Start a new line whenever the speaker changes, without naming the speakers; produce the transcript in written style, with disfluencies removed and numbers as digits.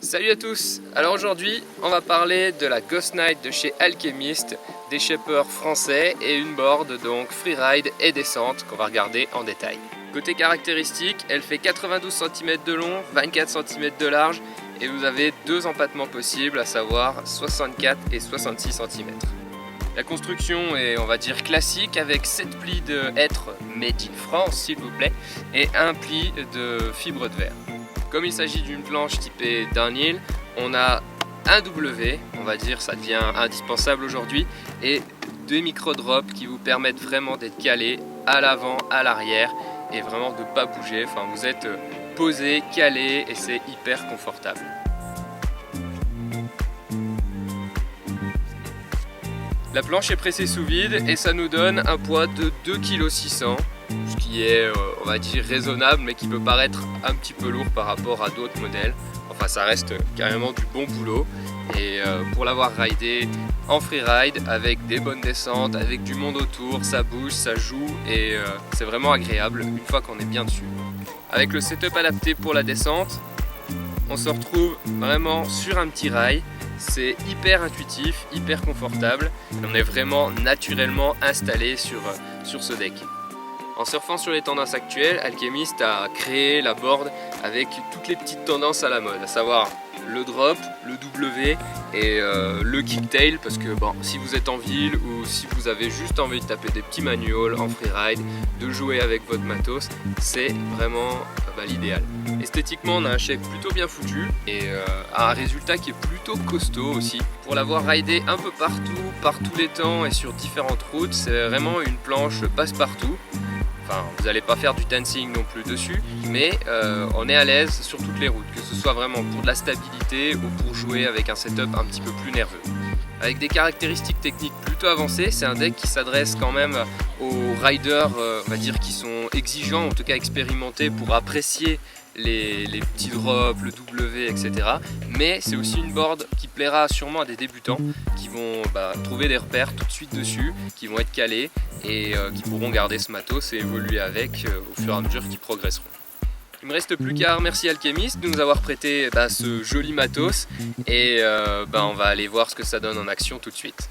Salut à tous! Alors aujourd'hui on va parler de la Ghost Knight de chez Alchemist, des shapers français et une board donc freeride et descente qu'on va regarder en détail. Côté caractéristiques, elle fait 92 cm de long, 24 cm de large et vous avez deux empattements possibles, à savoir 64 et 66 cm. La construction est, on va dire, classique avec 7 plis de hêtre made in France s'il vous plaît et un pli de fibre de verre. Comme il s'agit d'une planche typée downhill, on a un W, on va dire, ça devient indispensable aujourd'hui, et deux micro-drops qui vous permettent vraiment d'être calé à l'avant, à l'arrière, et vraiment de ne pas bouger. Enfin, vous êtes posé, calé, et c'est hyper confortable. La planche est pressée sous vide et ça nous donne un poids de 2,6 kg, ce qui est, on va dire, raisonnable, mais qui peut paraître un petit peu lourd par rapport à d'autres modèles. Enfin, ça reste carrément du bon boulot. Et pour l'avoir ridé en freeride, avec des bonnes descentes, avec du monde autour, ça bouge, ça joue et c'est vraiment agréable une fois qu'on est bien dessus. Avec le setup adapté pour la descente, on se retrouve vraiment sur un petit rail. C'est hyper intuitif, hyper confortable et on est vraiment naturellement installé sur ce deck. En surfant sur les tendances actuelles, Alchemist a créé la board avec toutes les petites tendances à la mode, à savoir le drop, le W et le kicktail, parce que bon, si vous êtes en ville ou si vous avez juste envie de taper des petits manuals en freeride, de jouer avec votre matos, c'est vraiment l'idéal. Esthétiquement, on a un shape plutôt bien foutu et un résultat qui est plutôt costaud aussi. Pour l'avoir ridé un peu partout, par tous les temps et sur différentes routes, c'est vraiment une planche passe-partout. Enfin, vous n'allez pas faire du dancing non plus dessus, mais on est à l'aise sur toutes les routes, que ce soit vraiment pour de la stabilité ou pour jouer avec un setup un petit peu plus nerveux. Avec des caractéristiques techniques plutôt avancées, c'est un deck qui s'adresse quand même aux riders, on va dire, qui sont exigeants, en tout cas expérimentés pour apprécier les petits drops, le W, etc. Mais c'est aussi une board qui plaira sûrement à des débutants qui vont trouver des repères tout de suite dessus, qui vont être calés et qui pourront garder ce matos et évoluer avec au fur et à mesure qu'ils progresseront. Il me reste plus qu'à remercier Alchemist de nous avoir prêté ce joli matos et on va aller voir ce que ça donne en action tout de suite.